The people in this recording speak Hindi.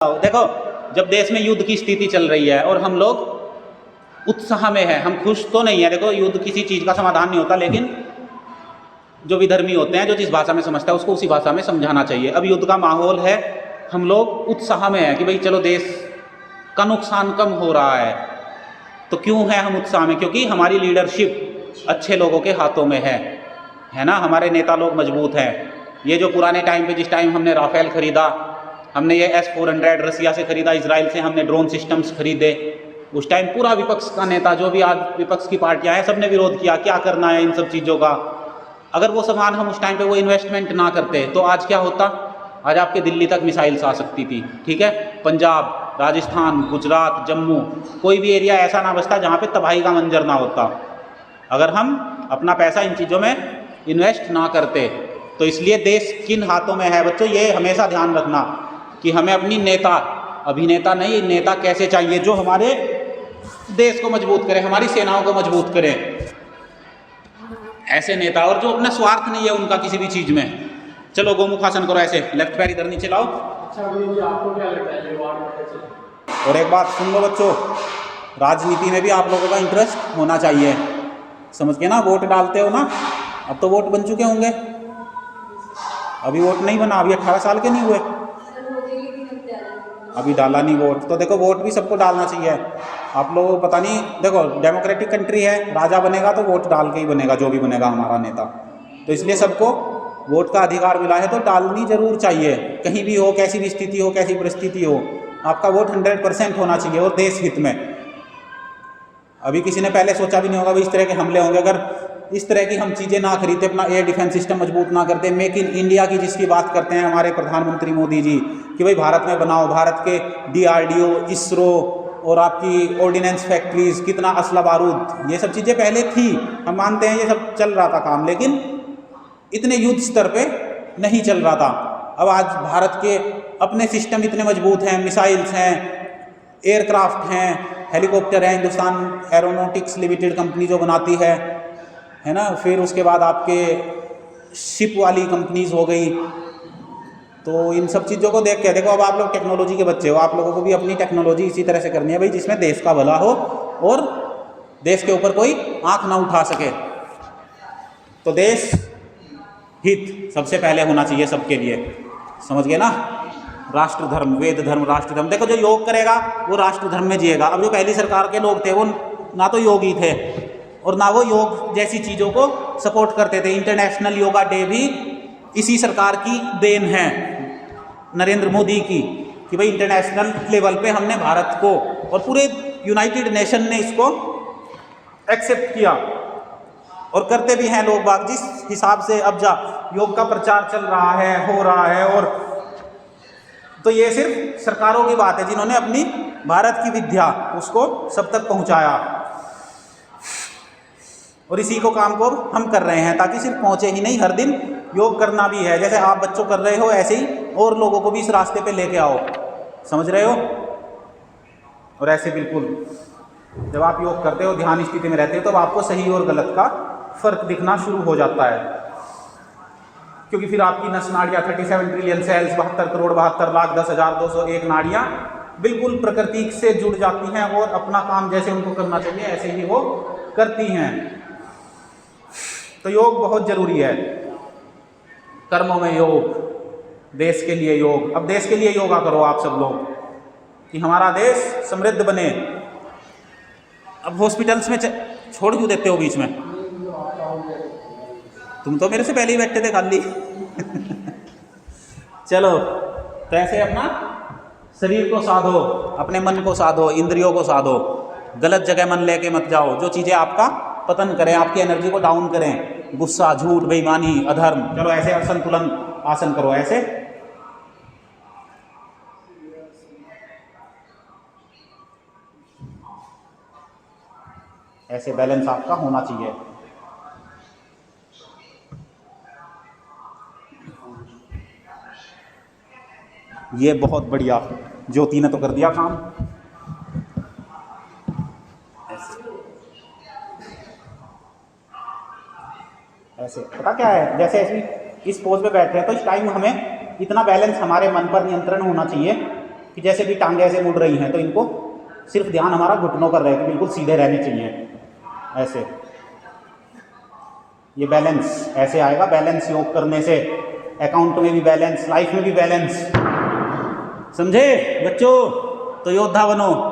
देखो, जब देश में युद्ध की स्थिति चल रही है और हम लोग उत्साह में है, हम खुश तो नहीं है। देखो, युद्ध किसी चीज़ का समाधान नहीं होता, लेकिन जो विधर्मी होते हैं, जो जिस भाषा में समझता है उसको उसी भाषा में समझाना चाहिए। अब युद्ध का माहौल है, हम लोग उत्साह में है कि भाई चलो देश का नुकसान कम हो रहा है। तो क्यों है हम उत्साह में? क्योंकि हमारी लीडरशिप अच्छे लोगों के हाथों में है ना। हमारे नेता लोग मजबूत हैं। ये जो पुराने टाइम पे, जिस टाइम हमने राफेल खरीदा, हमने ये S-400 रसिया से खरीदा, इजराइल से हमने ड्रोन सिस्टम्स खरीदे, उस टाइम पूरा विपक्ष का नेता, जो भी आज विपक्ष की पार्टियां हैं, सबने विरोध किया। क्या करना है इन सब चीज़ों का? अगर वो सामान हम उस टाइम पे वो इन्वेस्टमेंट ना करते तो आज क्या होता? आज आपके दिल्ली तक मिसाइल्स आ सकती थी, ठीक है। पंजाब, राजस्थान, गुजरात, जम्मू, कोई भी एरिया ऐसा ना बचता जहाँ पे तबाही का मंजर ना होता, अगर हम अपना पैसा इन चीज़ों में इन्वेस्ट ना करते। तो इसलिए देश किन हाथों में है बच्चों, ये हमेशा ध्यान रखना कि हमें अपनी नेता, अभिनेता नहीं, नेता कैसे चाहिए जो हमारे देश को मजबूत करे, हमारी सेनाओं को मजबूत करे। ऐसे नेता, और जो अपना स्वार्थ नहीं है उनका किसी भी चीज़ में। चलो गोमुखासन करो, ऐसे लेफ्ट पैर इधर नीचे लाओ। अच्छा जी, आपको क्या लगता है ये वार्ड कैसे? और एक बात सुन लो बच्चों, राजनीति में भी आप लोगों का इंटरेस्ट होना चाहिए, समझ के ना। वोट डालते हो ना, अब तो वोट बन चुके होंगे, अभी वोट नहीं बना, अभी 18 साल के नहीं हुए, अभी डाला नहीं वोट। तो देखो, वोट भी सबको डालना चाहिए। आप लोग पता नहीं, देखो डेमोक्रेटिक कंट्री है, राजा बनेगा तो वोट डाल के ही बनेगा, जो भी बनेगा हमारा नेता। तो इसलिए सबको वोट का अधिकार मिला है, तो डालनी जरूर चाहिए। कहीं भी हो, कैसी भी स्थिति हो, कैसी परिस्थिति हो, आपका वोट 100% होना चाहिए, और देश हित में। अभी किसी ने पहले सोचा भी नहीं होगा भाई इस तरह के हमले होंगे। अगर इस तरह की हम चीज़ें ना खरीदते, अपना एयर डिफेंस सिस्टम मजबूत ना करते, मेक इन इंडिया की जिसकी बात करते हैं हमारे प्रधानमंत्री मोदी जी कि भाई भारत में बनाओ, भारत के DRDO, इसरो और आपकी ऑर्डिनेंस फैक्ट्रीज, कितना असला बारूद, ये सब चीज़ें पहले थी, हम मानते हैं ये सब चल रहा था काम, लेकिन इतने युद्ध स्तर पे नहीं चल रहा था। अब आज भारत के अपने सिस्टम इतने मजबूत हैं, मिसाइल्स हैं, एयरक्राफ्ट हैं, हेलीकॉप्टर हैं, हिंदुस्तान एरोनॉटिक्स लिमिटेड कंपनी जो बनाती है ना। फिर उसके बाद आपके शिप वाली कंपनीज हो गई। तो इन सब चीज़ों को देख के देखो, अब आप लोग टेक्नोलॉजी के बच्चे हो, आप लोगों को भी अपनी टेक्नोलॉजी इसी तरह से करनी है भाई, जिसमें देश का भला हो और देश के ऊपर कोई आंख ना उठा सके। तो देश हित सबसे पहले होना चाहिए सबके लिए, समझ गए ना। राष्ट्र धर्म, वेद धर्म, राष्ट्र धर्म। देखो, जो योग करेगा वो राष्ट्र धर्म में जिएगा। अब जो पहली सरकार के लोग थे, वो ना तो योगी थे और ना वो योग जैसी चीज़ों को सपोर्ट करते थे। इंटरनेशनल योगा डे भी इसी सरकार की देन है, नरेंद्र मोदी की, कि भाई इंटरनेशनल लेवल पे हमने भारत को, और पूरे यूनाइटेड नेशन ने इसको एक्सेप्ट किया, और करते भी हैं लोग बाग जिस हिसाब से अब योग का प्रचार चल रहा है, हो रहा है। और तो ये सिर्फ सरकारों की बात है जिन्होंने अपनी भारत की विद्या उसको सब तक पहुंचाया, और इसी को काम को हम कर रहे हैं, ताकि सिर्फ पहुंचे ही नहीं, हर दिन योग करना भी है। जैसे आप बच्चों कर रहे हो, ऐसे ही और लोगों को भी इस रास्ते पे लेके आओ, समझ रहे हो। और ऐसे बिल्कुल जब आप योग करते हो, ध्यान स्थिति में रहते हो, तब आपको सही और गलत का फर्क दिखना शुरू हो जाता है, क्योंकि फिर आपकी नस नाड़ियाँ 37 ट्रिलियन सेल्स, 72 करोड़ 72 लाख 10,201 नाड़ियाँ बिल्कुल प्रकृति से जुड़ जाती हैं, और अपना काम जैसे उनको करना चाहिए ऐसे ही वो करती हैं। तो योग बहुत जरूरी है, कर्मों में योग, देश के लिए योग। अब देश के लिए योगा करो आप सब लोग, कि हमारा देश समृद्ध बने। अब हॉस्पिटल्स में छोड़ क्यों देते हो बीच में? तुम तो मेरे से पहले ही बैठे थे खाली। चलो, तो ऐसे अपना शरीर को साधो, अपने मन को साधो, इंद्रियों को साधो, गलत जगह मन लेके मत जाओ, जो चीज़ें आपका पतन करें, आपकी एनर्जी को डाउन करें, गुस्सा, झूठ, बेईमानी, अधर्म। चलो ऐसे असंतुलन आसन करो, ऐसे ऐसे बैलेंस आपका होना चाहिए। ये बहुत बढ़िया, ज्योति ने तो कर दिया काम। ऐसे पता क्या है, जैसे इस पोज पे बैठे हैं तो इस टाइम हमें इतना बैलेंस, हमारे मन पर नियंत्रण होना चाहिए कि जैसे भी टांगे ऐसे मुड़ रही हैं तो इनको सिर्फ ध्यान हमारा घुटनों पर रहे कि बिल्कुल सीधे रहने चाहिए, ऐसे। ये बैलेंस ऐसे आएगा, बैलेंस योग करने से अकाउंट में भी बैलेंस, लाइफ में भी बैलेंस। समझे बच्चों? तो योद्धा बनो।